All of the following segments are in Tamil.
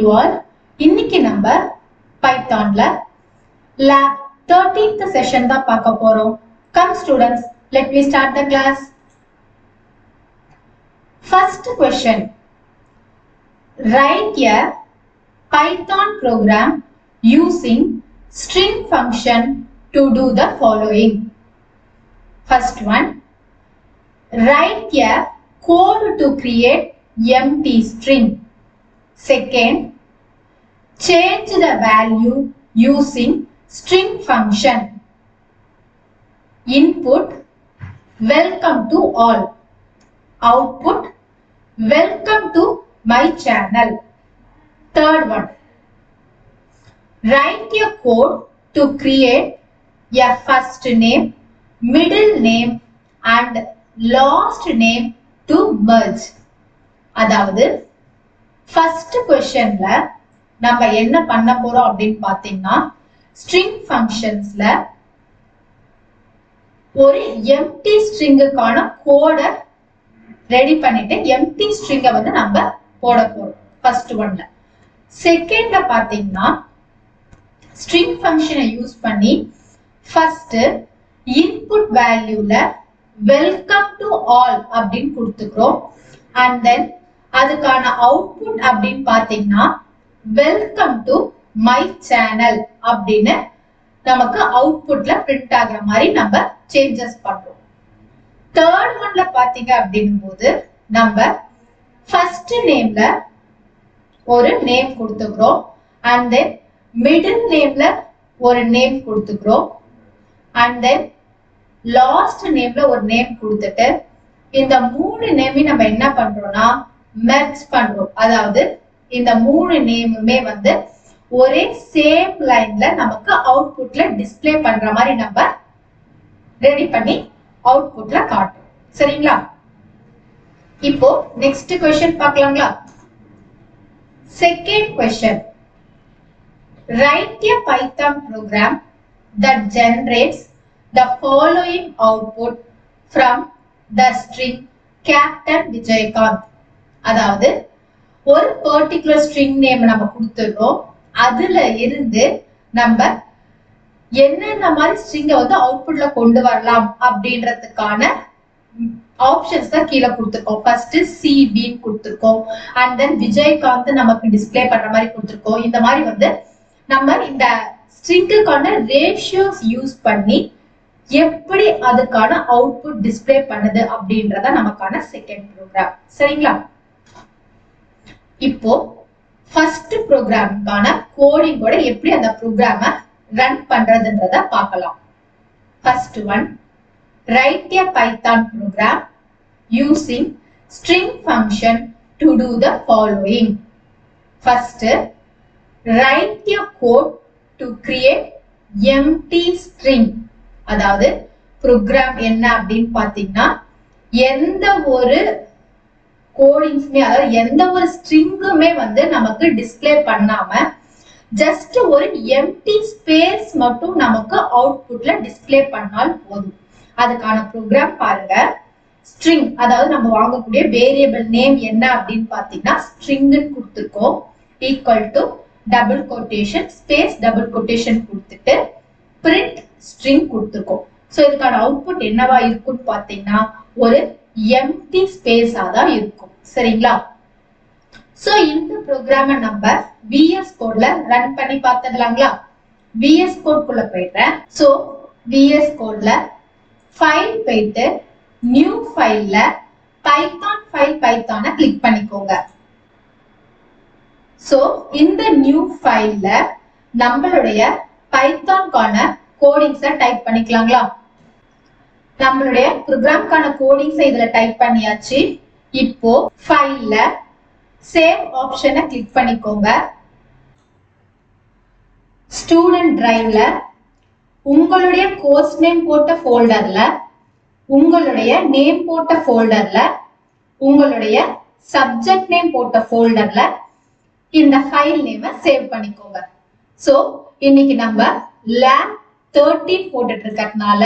to all. இன்னைக்கு நம்ம பைத்தான்ல lab 13th session தான் பார்க்க போறோம். Come students, let me start the class. First question. Write a Python program using string function to do the following. First one. Write a code to create empty string. Second, change the value using string function. Input, welcome to all. Output, welcome to my channel. Third one, write a code to create a first name, middle name and last name to merge. அதாவது ஃபர்ஸ்ட் क्वेश्चनல நம்ம என்ன பண்ண போறோம் அப்படினு பாத்தீங்கன்னா ஸ்ட்ரிங் ஃபங்க்ஷன்ஸ்ல ஒரு எம்ப்டி ஸ்ட்ரிங்குக்கான கோட ரெடி பண்ணிட்டு எம்ப்டி ஸ்ட்ரிங்கை வந்து நம்ம போட போறோம் ஃபர்ஸ்ட் ஒன்ல. செகண்ட்ல பாத்தீங்கன்னா ஸ்ட்ரிங் ஃபங்க்ஷனை யூஸ் பண்ணி ஃபர்ஸ்ட் இன்புட் வேல்யூல வெல்கம் டு ஆல் அப்படின்னு கொடுத்துக்கிறோம். அண்ட் தென் அதுக்கான அவுட்புட் அப்படின்னு பாத்தீங்கன்னா வெல்கம் டு மை சேனல் அப்படின்னு நமக்கு அவுட்புட்ல பிரிண்ட் ஆகுற மாதிரி நம்ம சேஞ்சஸ் பண்றோம். தேர்ட் ஒன்ல பாத்தீங்க அப்படின்னும் போது நம்ம ஃபர்ஸ்ட் நேம்ல ஒரு நேம் கொடுத்துக்கிறோம். அண்ட் தென் மிடில் நேம்ல ஒரு நேம் கொடுத்துக்கிறோம். அண்ட் தென் லாஸ்ட் நேம்ல ஒரு நேம் கொடுத்துட்டு இந்த மூணு நேமையும் நம்ம என்ன பண்றோம்னா மெர்ஜ் பண்றோம். அதாவது இந்த மூணு நேமுமே வந்து ஒரே சேம் லைன்ல நமக்கு அவுட்புட்ல டிஸ்ப்ளே பண்ற மாதிரி நம்ம ரெடி பண்ணி அவுட்புட்ல காட்டுறோம். சரிங்களா? இப்போ நெக்ஸ்ட் क्वेश्चन பார்க்கலாங்களா? Second question. Write a Python program that generates the following output from the string Captain Vijaykanth. அதாவது ஒரு பர்టిక్యులர் ஸ்ட்ரிங் நேம் நம்ம கொடுத்துறோம். அதுல இருந்து நம்ம என்னென்ன மாதிரி ஸ்ட்ரிங்கை வந்து அவுட்புட்ல கொண்டு வரலாம் அப்படின்றதுக்கான ஆப்ஷன்ஸ் தான் கீழே கொடுத்துருக்கோம். ஃபர்ஸ்ட் சிபி கொடுத்துருக்கோம். அண்ட் தென் விஜயகாந்த் நமக்கு டிஸ்ப்ளே பண்ற மாதிரி கொடுத்துருக்கோம். இந்த மாதிரி வந்து நம்ம இந்த ஸ்ட்ரிங்குக்கான ரேஷியோஸ் யூஸ் பண்ணி எப்படி அதுக்கான அவுட்புட் டிஸ்ப்ளே பண்ணுது அப்படின்றத நமக்கான செகண்ட் ப்ரோக்ராம். சரிங்களா? இப்போ ஃபர்ஸ்ட் ப்ரோக்ராமுக்கான கோடிங்கோட எப்படி அந்த ப்ரோக்ராமை ரன் பண்றதுன்றத பார்க்கலாம். First one, right a Python program using string function to do the following. First, write a code to create empty string. அதாவது ப்ரோக்ராம் என்ன அப்படின்னு பாத்தீங்கன்னா எந்த ஒரு கோடிங்ஸ்மே அதாவது எந்த ஒரு ஸ்ட்ரிங்குமே வந்து நமக்கு டிஸ்ப்ளே பண்ணாம ஜஸ்ட் ஒரு எம்டி ஸ்பேஸ் மட்டும் நமக்கு அவுட்புட்ல டிஸ்ப்ளே பண்ணால் போதும். அதுக்கான ப்ரோக்ராம் பாருங்க. ஸ்ட்ரிங் அதாவது நம்ம வாங்கக்கூடிய வேரியபிள் நேம் என்ன அப்படின்னு பாத்தீங்கன்னா ஸ்ட்ரிங்னு கொடுத்துருக்கோம். Equal to double quotation space double quotation கொடுத்துட்டு பிரிண்ட் ஸ்ட்ரிங் கொடுத்துருக்கோம். சோ இதுக்கான அவுட்புட் என்னவா இருக்கும்னு பாத்தீங்கன்னா ஒரு எம்டி ஸ்பேஸா தான் இருக்கும். சரிங்களா? சோ இந்த ப்ரோக்ராமை நம்ம விஎஸ் கோட்ல ரன் பண்ணி பார்த்துடலாங்களா? விஎஸ் கோட் குள்ள போயிடுறேன். சோ விஎஸ் கோட்ல ஃபைல் போயிட்டு நியூ ஃபைல்ல பைத்தானை கிளிக் பண்ணிக்கோங்க. சோ இந்த நியூ ஃபைல்ல நம்மளுடைய பைத்தான்கான கோடிங்ஸை டைப் பண்ணிக்கலாங்களா? நம்மளுடைய ப்ரோக்ராம்கான கோடிங்ஸை இதுல டைப் பண்ணியாச்சு. இப்போ ஃபைல்ல சேவ் ஆப்ஷனை கிளிக் பண்ணிக்கோங்க. ஸ்டூடெண்ட் டிரைவ்ல உங்களுடைய கோர்ஸ் நேம் போட்ட ஃபோல்டர்ல உங்களுடைய நேம் போட்ட ஃபோல்டர்ல உங்களுடைய சப்ஜெக்ட் நேம் போட்ட ஃபோல்டர்ல இந்த ஃபைல் நேமை சேவ் பண்ணிக்கோங்க. சோ இன்னைக்கு நம்ம lab 13 போட்டுட்டு இருக்கறதுனால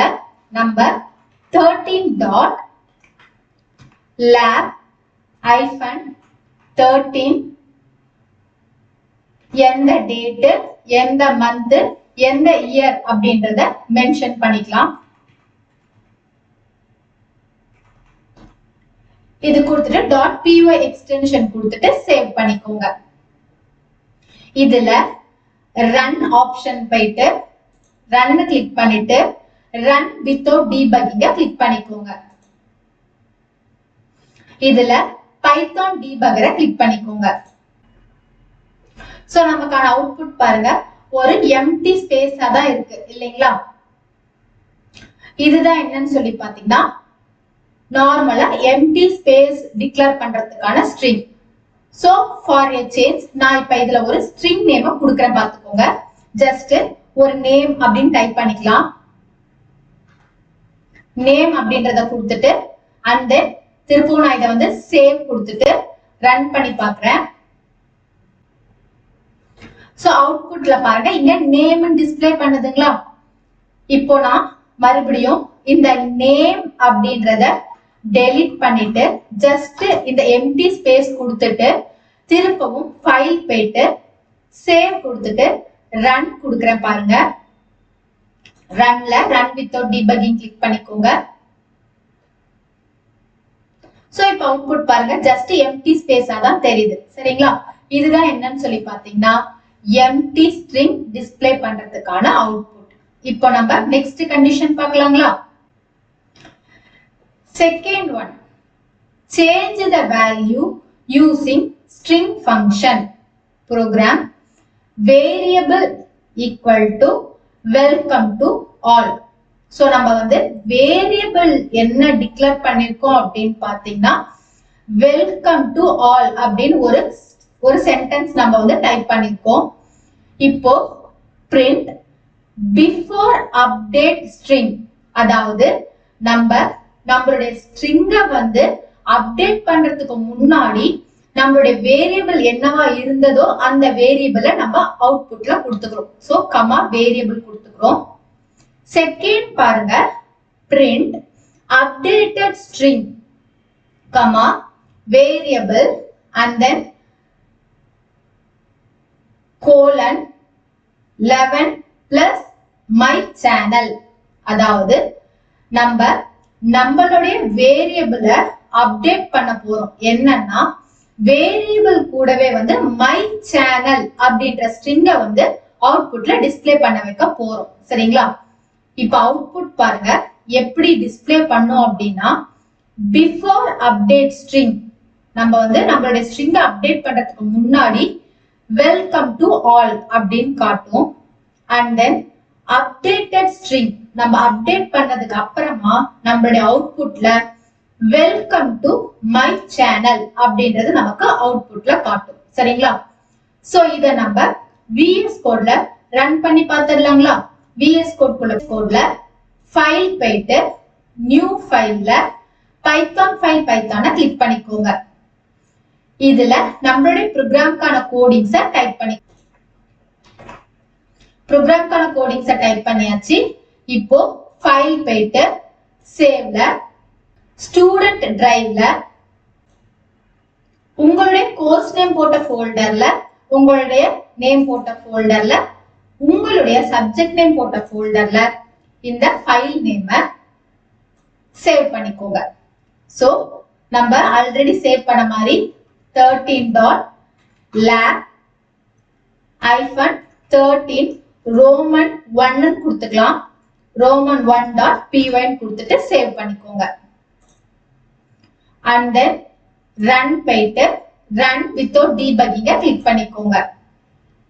நம்ம 13.lab-13 எந்த டேட், எந்த மந்த், எந்த இயர் அப்படின்றத மென்ஷன் பண்ணிக்கலாம். இது கொடுத்துட்டு .py எக்ஸ்டென்ஷன் கொடுத்துட்டு சேவ் பண்ணிக்கோங்க. இதுல ரன் ஆப்ஷன் போயிட்டு ரன் கிளிக் பண்ணிட்டு ரன் வித்தவுட் டீபக்கிங்க கிளிக் பண்ணிக்கோங்க. இதுல பைத்தான் டீபக்கரை கிளிக் பண்ணிக்கோங்க. சோ நமக்கான அவுட்புட் பாருங்க, ஒரு எம்டி ஸ்பேஸா தான் இருக்கு இல்லைங்களா? இதுதான் என்னன்னு சொல்லி பாத்தீங்கன்னா நார்மலா எம்டி ஸ்பேஸ் டிக்ளேர் பண்றதுக்கான string. So for a change நான் இப்ப இதுல ஒரு ஸ்ட்ரிங் நேம் கொடுக்கறேன் பாத்துக்கோங்க. ஜஸ்ட் ஒரு நேம் அப்படின்னு டைப் பண்ணிக்கலாம். நேம் அப்படின்றத கொடுத்துட்டு அண்ட் தென் திருப்பவும் நான் இதை வந்து சேவ் கொடுத்துட்டு ரன் பண்ணி பாக்குறேன். சோ அவுட்புட்ல பாருங்க இங்க நேம் டிஸ்ப்ளே பண்ணுதுங்களா? இப்போ நான் மறுபடியும் இந்த நேம் அப்படின்றத டெலீட் பண்ணிட்டு ஜஸ்ட் இந்த எம்டி ஸ்பேஸ் கொடுத்துட்டு திருப்பவும் ஃபைல் போயிட்டு சேவ் கொடுத்துட்டு ரன் கொடுக்கறேன் பாருங்க. ரன்ல ரன் வித்தவுட் டீபக்கிங் கிளிக் பண்ணிக்கோங்க. சோ இப்போ அவுட்புட் பாருங்க ஜஸ்ட் எம்டி ஸ்பேஸா தான் தெரியுது சரிங்களா? இதுதான் என்னன்னு சொல்லி பாத்தீங்கன்னா எம்டி ஸ்ட்ரிங் டிஸ்ப்ளே பண்றதுக்கான அவுட்புட். இப்போ நம்ம நெக்ஸ்ட் கண்டிஷன் பார்க்கலாங்களா? Second one, change the value using string function program variable equal to welcome to all. So நம்ம வந்து வேரியபிள் என்ன டிக்ளேர் பண்ணிருக்கோம் அப்படின்னு பாத்தீங்கன்னா வெல்கம் டு ஆல் அப்படின்னு ஒரு சென்டென்ஸ் நம்ம வந்து டைப் பண்ணிருக்கோம். இப்போ print before update string, அதாவது நம்மளுடைய ஸ்ட்ரிங்க வந்து அப்டேட் பண்றதுக்கு முன்னாடி நம்மளுடைய வேரியபிள் என்னவா இருந்ததோ அந்த வேரியபிளை நம்ம அவுட்புட்ல கொடுத்துக்கிறோம். சோ கமா வேரியபிள் கொடுத்துக்கிறோம். செகண்ட் பாருங்க print updated string comma variable and then colon 11 plus my channel, அதாவது நம்மளுடைய வேரியபிள அப்டேட் பண்ண போறோம். என்னன்னா வேரியபிள் கூடவே வந்து மை சேனல் அப்படின்ற ஸ்ட்ரிங்க வந்து அவுட்புட்ல டிஸ்ப்ளே பண்ண வைக்க போறோம் சரிங்களா? இப்ப அவுட்புட் பாருங்க எப்படி டிஸ்ப்ளே பண்ணோம் அப்படின்னா பிஃபோர் அப்டேட் ஸ்ட்ரிங், நம்ம வந்து நம்மளுடைய ஸ்ட்ரிங்க அப்டேட் பண்றதுக்கு முன்னாடி வெல்கம் டு ஆல் அப்படின்னு காட்டும். அண்ட் தென் அப்டேட்டட் ஸ்ட்ரிங் நம்ம அப்டேட் பண்ணதுக்கு அப்புறமா நம்மளுடைய அவுட்புட்ல வெல்கம் டு மை சேனல் அப்படின்றது நமக்கு அவுட்புட்ல காட்டும் சரிங்களா? சோ இத நம்ம விஎஸ் கோட்ல ரன் பண்ணி பார்த்துடலாங்களா? விஎஸ் கோட்ல ஃபைல் போயிட்டு நியூ ஃபைல்ல பைத்தானை கிளிக் பண்ணிக்கோங்க. இதுல நம்மளுடைய ப்ரோக்ராம்கான கோடிங்ஸை டைப் பண்ணியாச்சு. இப்போ ஃபைல் போயிட்டு சேவ்ல ஸ்டூடெண்ட் டிரைவ்ல உங்களுடைய கோர்ஸ் நேம் போட்ட ஃபோல்டர்ல உங்களுடைய நேம் போட்ட ஃபோல்டர்ல உங்களுடைய சப்ஜெக்ட் நேம் போட்ட ஃபோல்டர்ல இந்த ஃபைல் நேமை சேவ் பண்ணிக்கோங்க. சோ நம்ம ஆல்ரெடி சேவ் பண்ண மாதிரி 13.lab-13 ரோமன் 1 கொடுத்துக்கலாம். ரோமன் 1.py கொடுத்துட்டு சேவ் பண்ணிக்கோங்க. அண்ட் தென் ரன் போயிட்டு ரன் வித்தவுட் டீபக்கிங்க கிளிக் பண்ணிக்கோங்க.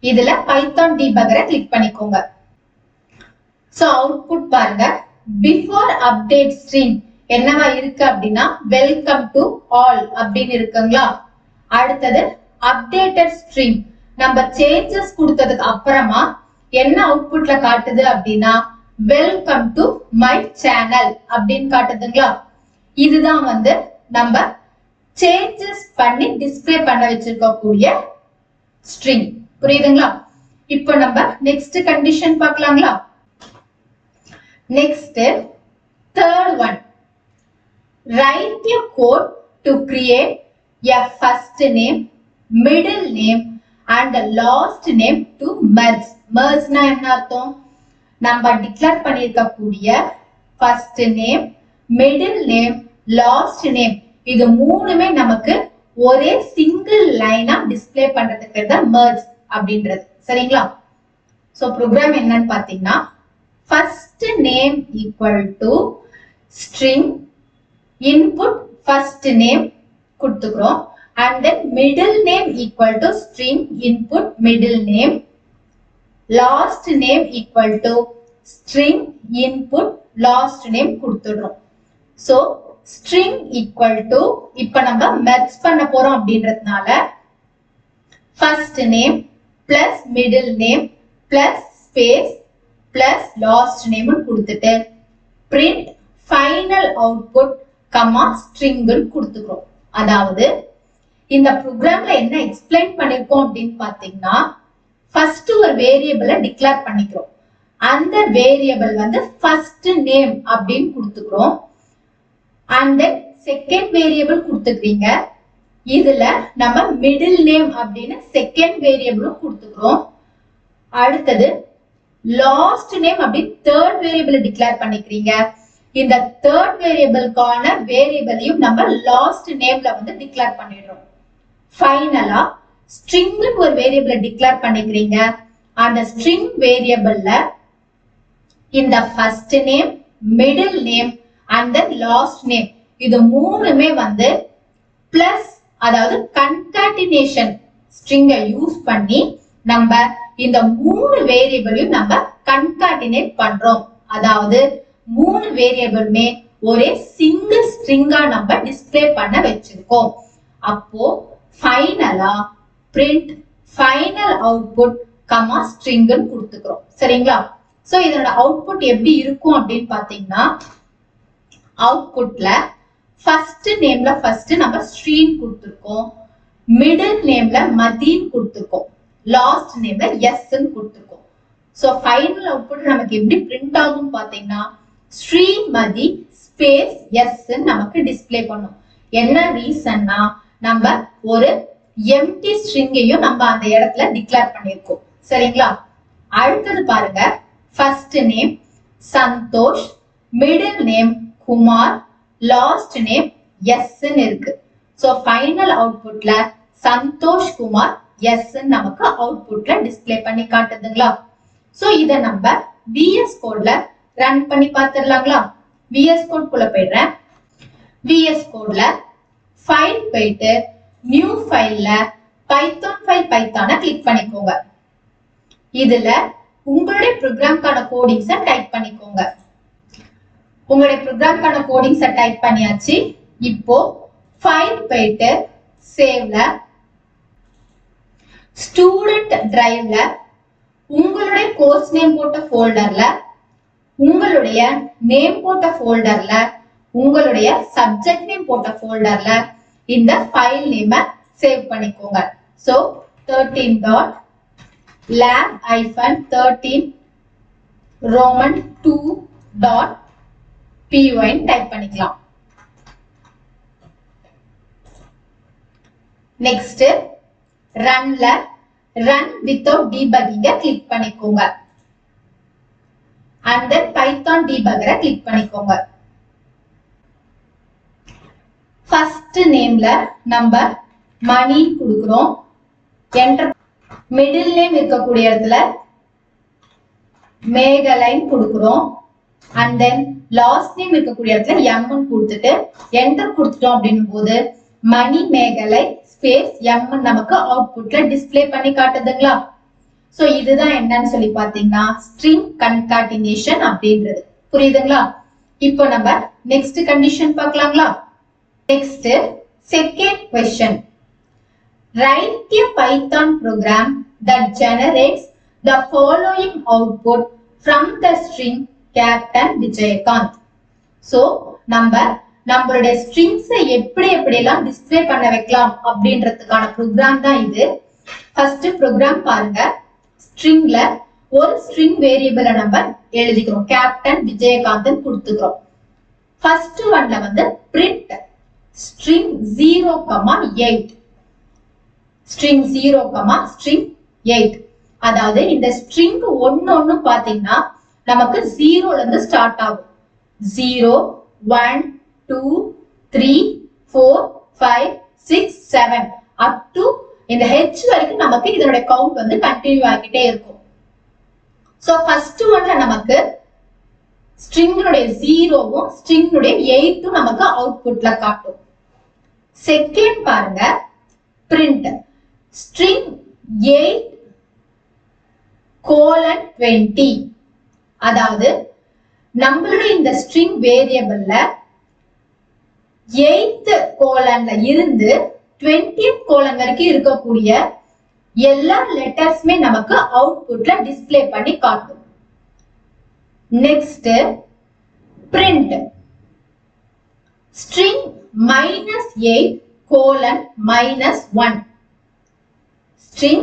இதுல பைத்தான் டீபக்கரை கிளிக் பண்ணிக்கோங்க. சோ அவுட்புட் பாருங்க பிஃபோர் அப்டேட் ஸ்ட்ரிங் என்னவா இருக்கு அப்படின்னா வெல்கம் டு ஆல் அப்படின்னு இருக்குங்களா? அடுத்தது அப்டேட்டட் ஸ்ட்ரிங் நம்ம சேஞ்சஸ் கொடுத்ததுக்கு அப்புறமா என்ன அவுட்புட்ல காட்டுது அப்படின்னா வெல்கம் டு மை சேனல் அப்படின்னு காட்டுதுங்களா? இதுதான் வந்து நம்ம சேஞ்சஸ் பண்ணி டிஸ்ப்ளே பண்ண வச்சிருக்கக்கூடிய ஸ்ட்ரிங். புரியுதுங்களா? இப்போ நம்ம நெக்ஸ்ட் கண்டிஷன் பார்க்கலாங்களா? Next third one, write a code to create a first name, middle name and the last name to merge. Merge na என்ன அர்த்தம்? நம்ம டிக்ளேர் பண்ணிருக்க கூடிய first name, middle name, last name இது மூணுமே நமக்கு ஒரே சிங்கிள் லைனா டிஸ்ப்ளே பண்றதுக்கு தான் merge அப்படின்றது. சரிங்களா? சோ ப்ரோக்ராம் என்னன்னு பாத்தீங்கன்னா first name equal to string input first name கொடுத்துக்கிறோம் and then middle name equal to string input middle name, last name equal to string input last name கொடுத்துடுறோம். so string equal to இப்ப நம்ம merge பண்ண போறோம் அப்படின்றதுனால first name plus middle name plus space plus last name கொடுத்துட்டு print final output comma string கொடுத்துக்கிறோம். அதாவது இந்த ப்ரோக்ராம்ல என்ன எக்ஸ்பிளைன் பண்ணிருக்கோம் அப்படின்னு பாத்தீங்கன்னா ஃபர்ஸ்ட் ஒரு வேரியபிளை டிக்ளேர் பண்ணிக்கிறோம். அந்த வேரியபிள் வந்து ஃபர்ஸ்ட் நேம் அப்படின்னு கொடுத்துக்கிறோம். அண்ட் தென் செகண்ட் வேரியபிள் கொடுத்துக்கிறீங்க. இதுல நம்ம மிடில் நேம் அப்படின்னு செகண்ட் வேரியபிளும் கொடுத்துக்கிறோம். அடுத்தது லாஸ்ட் நேம் அப்படின்னு தேர்ட் வேரியபிள் டிக்ளேர் பண்ணிக்கிறீங்க. இந்த தேர்ட் வேரியபிளுக்கான வேரியபிளையும் நம்ம லாஸ்ட் நேம்ல வந்து டிக்ளேர் பண்ணிடுறோம். ஃபைனலா ஸ்ட்ரிங்னு ஒரு வேரியபிளை டிக்ளேர் பண்ணிக்கிறீங்க. அந்த ஸ்ட்ரிங் வேரியபிள்ல இந்த first name, middle name and then last name இது மூணுமே வந்து பிளஸ் அதாவது கன்காட்டினேஷன் ஸ்ட்ரிங்கை யூஸ் பண்ணி நம்ம இந்த மூணு வேரியபிளையும் நம்ம கன்காட்டினேட் பண்றோம். அதாவது மூணு வேரியபிளுமே ஒரே சிங்கிள் ஸ்ட்ரிங்கா நம்ம டிஸ்ப்ளே பண்ண வச்சிருக்கோம். அப்போ ஃபைனலா print final output comma string கொடுத்துக்கிறோம். சரிங்களா? சோ இதோட அவுட்புட் எப்படி இருக்கும் அப்படின்னு பாத்தீங்கன்னா அவுட்புட்ல ஃபர்ஸ்ட் நேம்ல ஃபர்ஸ்ட் நம்ம ஸ்ட்ரீம் கொடுத்திருக்கோம், மிடில் நேம்ல மதீன் கொடுத்திருக்கோம், லாஸ்ட் நேம்ல எஸ் கொடுத்திருக்கோம். சோ ஃபைனல் அவுட்புட் நமக்கு எப்படி பிரிண்ட் ஆகும் பாத்தீங்கன்னா ஸ்ரீமதி ஸ்பேஸ் எஸ் நமக்கு டிஸ்ப்ளே பண்ணும். என்ன ரீசன்னா நம்ம ஒரு எம்டி ஸ்ட்ரிங்கையும் நம்ம அந்த இடத்துல டிக்ளேர் பண்ணிருக்கோம். சரிங்களா? அடுத்தது பாருங்க, first name Santhosh, middle name Kumar, last name S இருக்கு. சோ ஃபைனல் அவுட்புட்ல சந்தோஷ் குமார் எஸ் நமக்கு அவுட்புட்ல டிஸ்ப்ளே பண்ணி காட்டுதுங்களா? சோ இத நம்ம விஎஸ் கோட்ல ரன் பண்ணி பார்த்துடலாங்களா? விஎஸ் கோட் குள்ள போயிடுறேன். விஎஸ் கோட்ல ஃபைல் போயிட்டு நியூ ஃபைல்ல பைத்தான் ஃபைல் பைத்தானை கிளிக் பண்ணிக்கோங்க. இதுல உங்களுடைய ப்ரோக்ராம்கான கோடிங்ஸை டைப் பண்ணிக்கோங்க. உங்களுடைய ப்ரோக்ராம்கான கோடிங்ஸை டைப் பண்ணியாச்சு. இப்போ ஃபைல் போயிட்டு சேவ்ல ஸ்டூடெண்ட் டிரைவ்ல உங்களுடைய கோர்ஸ் நேம் போட்ட ஃபோல்டர்ல உங்களுடைய நேம் போட்ட ஃபோல்டர்ல உங்களுடைய சப்ஜெக்ட் நேம் போட்ட ஃபோல்டர்ல இந்த ஃபைல் நேமை சேவ் பண்ணிக்கோங்க. So 13.lab-13 roman 2.py type பண்ணிக்கலாம். நெக்ஸ்ட் ரன்ல ரன் வித்தவுட் டீபக்கிங்க கிளிக் பண்ணிக்கோங்க. and then python debugger click பண்ணிக்கோங்க. ஃபர்ஸ்ட் நேம்ல நம்ம மணி கொடுக்கிறோம். என்டர் மிடில் நேம் இருக்கக்கூடிய இடத்துல மேகலைன் கொடுக்கிறோம். and then லாஸ்ட் நேம் இருக்கக்கூடிய இடத்துல எம் கொடுத்துட்டு என்டர் கொடுத்துட்டோம் அப்படின்னும் போது மணி மேகலை ஸ்பேஸ் எம் நமக்கு அவுட்புட்ல டிஸ்ப்ளே பண்ணி காட்டுதுங்களா? சோ இதுதான் என்னன்னு சொல்லி பாத்தீங்கன்னா ஸ்ட்ரிங் கன்காட்டினேஷன் அப்படின்றது. புரியுதுங்களா? இப்போ நம்ம நெக்ஸ்ட் கண்டிஷன் பார்க்கலாங்களா? Next second question. Write a Python program that generates the following output from the string Captain Vijaykanth. So நம்மளுடைய ஸ்ட்ரிங்ஸ் எப்படி எல்லாம் டிஸ்ப்ளே பண்ண வைக்கலாம் அப்படின்றதுக்கான ப்ரோக்ராம் தான் இது. ஃபர்ஸ்ட் ப்ரோக்ராம் பாருங்க. ஸ்ட்ரிங்ல ஒரு ஸ்ட்ரிங் வேரியபிளை நம்ம எழுதிக்கிறோம். கேப்டன் விஜயகாந்தன் கொடுத்துக்கிறோம். ஃபர்ஸ்ட் ஒன்ல வந்து பிரிண்ட் ஸ்ட்ரிங் 0,8 string 0, string 8. அதாவது இந்த string ஒன்னு பாத்தீங்கன்னா நமக்கு 0ல இருந்து ஸ்டார்ட் ஆகும். 0 1 2 3 4 5 6 7 up to இந்த h வரைக்கும் நமக்கு இதோட கவுண்ட் வந்து கண்டினியூ ஆகிட்டே இருக்கும். சோ ஃபர்ஸ்ட் ஒன்ல நமக்கு ஸ்ட்ரிங்கோட 0வும் ஸ்ட்ரிங்கோட 8ம் நமக்கு அவுட்புட்ல காட்டும். செகண்ட் பாருங்க print string 8:20. அதாவது நம்மளுடைய இந்த string வேரியபிள்ல 8th கோலன்ல இருந்து 20th கோலன் வரைக்கும் இருக்கக்கூடிய எல்லா லெட்டர்ஸ்மே நமக்கு அவுட்புட்ல டிஸ்ப்ளே பண்ணி காட்டும். Next print string -8:-1. string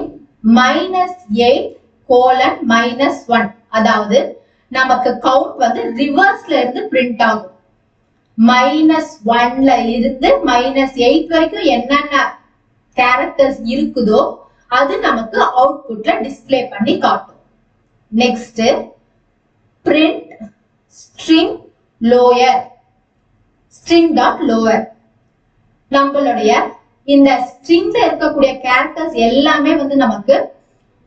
-8:-1. அதாவது நமக்கு கவுண்ட் வந்து ரிவர்ஸ்ல இருந்து பிரிண்ட் ஆகும். -1ல இருந்து -8 வரைக்கும் என்னென்ன கேரக்டர்ஸ் இருக்குதோ அது நமக்கு அவுட்புட்ல டிஸ்ப்ளே பண்ணி காட்டும். Next print string lower. string.lower. நம்மளுடைய இந்த ஸ்ட்ரிங்ல இருக்கக்கூடிய கேரக்டர்ஸ் எல்லாமே வந்து நமக்கு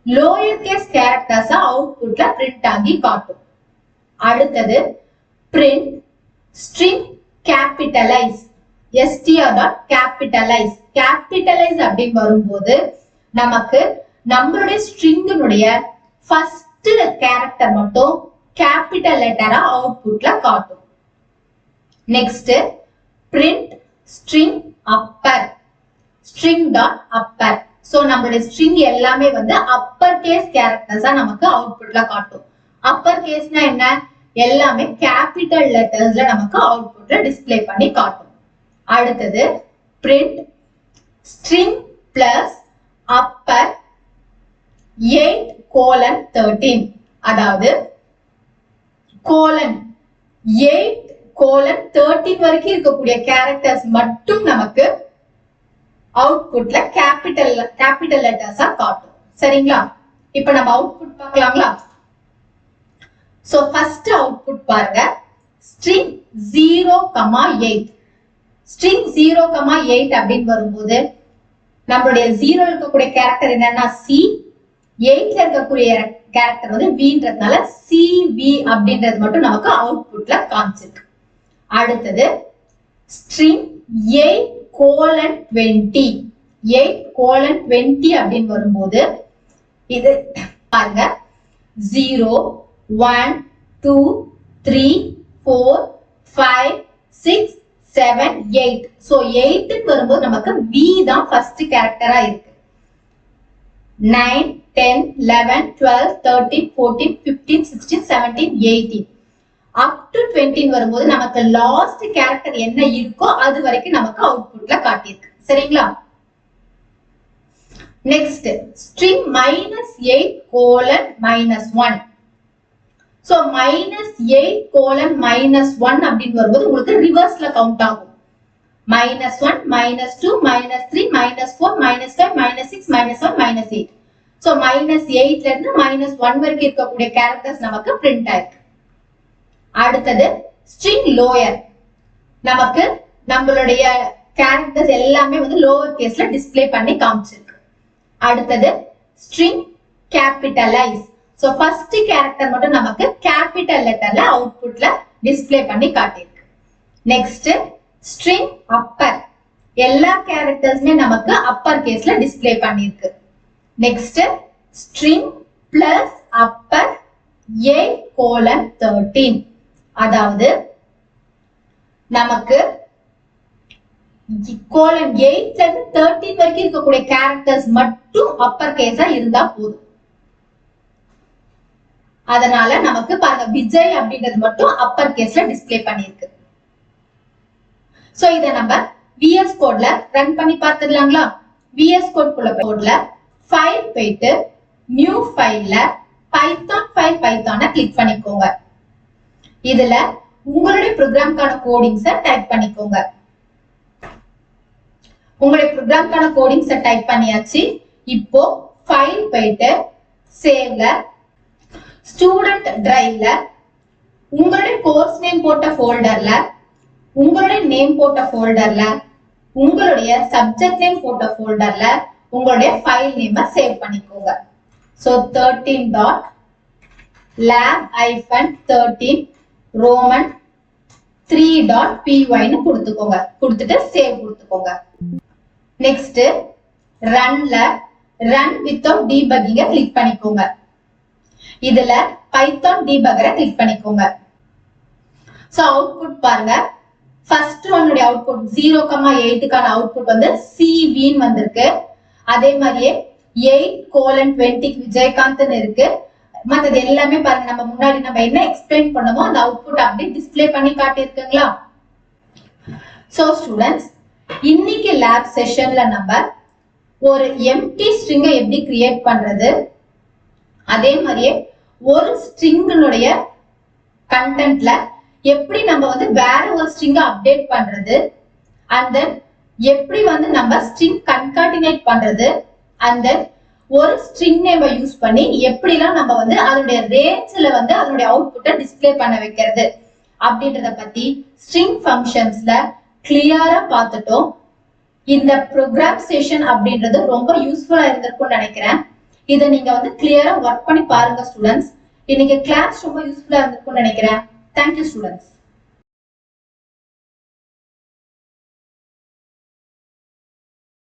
லோயர் கேஸ் கேரக்டர்ஸா அவுட்புட்ல பிரிண்ட் ஆகி காட்டும். அடுத்தது print string capitalize. str.capitalize. capitalize அப்படின்னு வரும்போது நமக்கு நம்மளுடைய ஸ்ட்ரிங்கினுடைய ஃபர்ஸ்ட் கேரக்டர் மட்டும் கேபிட்டல் லெட்டரா அவுட்புட்ல காட்டும். Next print string upper. string.upper. So நம்மளுடைய ஸ்ட்ரிங் எல்லாமே வந்து அப்பர் கேஸ் கேரக்டர்ஸா நமக்கு அவுட்புட்ல காட்டும். அப்பர் கேஸ்னா என்ன? எல்லாமே கேபிட்டல் லெட்டர்ஸ்ல நமக்கு அவுட்புட்ல டிஸ்ப்ளே பண்ணி காட்டும். அடுத்தது print string plus upper 8:13. அதாவது கோலன் 8:13 வரைக்கும் இருக்கக்கூடிய கேரக்டர்ஸ் மட்டும் நமக்கு அவுட்புட்ல கேபிட்டல் லெட்டர்ஸா காட்டும். சரிங்களா? இப்ப நம்ம அவுட்புட் பார்க்கலாங்களா? சோ ஃபர்ஸ்ட் அவுட்புட் பாருங்க string 0,8. string 0,8 அப்படின்னு வரும்போது நம்மளுடைய 0 இருக்கக்கூடிய கேரக்டர் என்னன்னா C, 8ல இருக்கக்கூடிய கேரக்டர் வந்து Vன்றதுனால CV அப்படின்றது மட்டும் நமக்கு அவுட்புட்ல காமிச்சிருக்கு. அடுத்தது string 8:20. 8:20 அப்படின்னு வரும்போது இது பாருங்க 0 1 2 3 4 5 6 7 8. சோ 8 வரும்போது நமக்கு V தான் ஃபர்ஸ்ட் கேரக்டரா இருக்கு. 9 10 11 12 13 14 15 16 17 18 up to 20 வரும்போது நமக்கு லாஸ்ட் கேரக்டர் என்ன இருக்கோ அது வரைக்கும் நமக்கு அவுட்புட்ல காட்டியிருக்கு. சரிங்களா? Next string -8:-1. சோ -8:-1 அப்படின்னு வரும்போது உங்களுக்கு ரிவர்ஸ்ல கவுண்ட் ஆகும். -1 -2 -3 -4 -5 -6 -7 -8. சோ -8ல இருந்து -1 வரைக்கும் இருக்கக்கூடிய கேரக்டர்ஸ் நமக்கு பிரிண்ட் ஆயிருக்கு. அடுத்தது string lower. நமக்கு நம்மளுடைய கேரக்டர்ஸ் எல்லாமே வந்து லோவர் கேஸ்ல டிஸ்ப்ளே பண்ணி காமிச்சிருக்கு. அடுத்தது string capitalize. So first character மட்டும் நமக்கு கேபிட்டல் லெட்டர்ல அவுட்புட்ல டிஸ்ப்ளே பண்ணி காட்டியிருக்கு. Next string upper. எல்லா கேரக்டர்ஸ்மே நமக்கு அப்பர் கேஸ்ல டிஸ்ப்ளே பண்ணிருக்கு. Next string plus upper 8:13. அதாவது நமக்கு கோலன் 8ல இருந்து 13 வரைக்கும் இருக்கக்கூடிய கேரக்டர்ஸ் மட்டும் அப்பர் கேஸா இருந்தா போதும். அதனால நமக்கு பாருங்க விஜய் அப்படின்றது மட்டும் அப்பர் கேஸ்ல டிஸ்ப்ளே பண்ணிருக்கு. சோ இத நம்ம VS கோட்ல ரன் பண்ணி பார்த்துடலாங்களா? VS கோட்ல ஃபைல் போயிட்டு நியூ ஃபைல்ல பைத்தானை கிளிக் பண்ணிக்கோங்க. இதுல உங்களுடைய ப்ரோக்ராம்கான கோடிங்ஸை டைப் பண்ணிக்கோங்க. உங்களுடைய ப்ரோக்ராம்க்கான கோடிங்ஸை டைப் பண்ணியாச்சு. இப்போ ஃபைல் போயிட்டு சேவ்ல ஸ்டூடெண்ட் டிரைவ்ல உங்களுடைய கோர்ஸ் நேம் போட்ட ஃபோல்டர்ல உங்களுடைய நேம் போட்ட ஃபோல்டர்ல உங்களுடைய சப்ஜெக்ட் நேம் போட்ட ஃபோல்டர்ல உங்களுடைய ஃபைல் நேமை சேவ் பண்ணிக்கோங்க. சோ 13.lab-13 roman 3.py ன்னு கொடுத்துக்கோங்க. கொடுத்துட்டு சேவ் கொடுத்துக்கோங்க. நெக்ஸ்ட் ரன்ல ரன் வித்தவுட் டீபக்கிங்க கிளிக் பண்ணிக்கோங்க. இதுல பைத்தான் டீபக்கரை கிளிக் பண்ணிக்கோங்க. சோ அவுட்புட் பாருங்க. ஃபர்ஸ்ட் ஒன்னுடைய அவுட்புட் 0,8க்கான அவுட்புட் வந்து CV ன்னு வந்திருக்கு. அதே மாதிரியே 8:20 விஜயகாந்த்னு இருக்கு. மற்றது எல்லாமே பாருங்க, நம்ம முன்னாடி நம்ம என்ன எக்ஸ்பிளைன் பண்ணோமோ அந்த அவுட்புட் அப்படியே டிஸ்ப்ளே பண்ணி காட்டியிருக்குங்களா? சோ ஸ்டூடெண்ட்ஸ், இன்னைக்கு லேப் செஷன்ல நம்ம ஒரு எம்டி ஸ்ட்ரிங்கை எப்படி கிரியேட் பண்றது, அதே மாதிரியே ஒரு ஸ்ட்ரிங்கினுடைய கண்டென்ட்ல எப்படி நம்ம வந்து வேற ஒரு ஸ்ட்ரிங்கை அப்டேட் பண்றது, அண்ட் தென் எப்படி வந்து நம்ம ஸ்ட்ரிங் கன்கார்டினேட் பண்றது, அண்ட் தென் ஒரு ஸ்ட்ரிங் நேமை யூஸ் பண்ணி எப்படிலாம் நம்ம வந்து அதனுடைய ரேஞ்ச்ல வந்து அதனுடைய அவுட்புட்டை டிஸ்ப்ளே பண்ண வைக்கிறது அப்படின்றத பத்தி ஸ்ட்ரிங் ஃபங்க்ஷன்ஸ்ல கிளியரா பார்த்துட்டோம். இந்த ப்ரோக்ராம் செஷன் அப்படின்றது ரொம்ப யூஸ்ஃபுல்லா இருந்திருக்கும்னு நினைக்கிறேன். இதை நீங்க வந்து கிளியரா ஒர்க் பண்ணி பாருங்க ஸ்டூடெண்ட்ஸ். இன்னைக்கு கிளாஸ் ரொம்ப யூஸ்ஃபுல்லா இருந்திருக்கும்னு நினைக்கிறேன். Thank you students.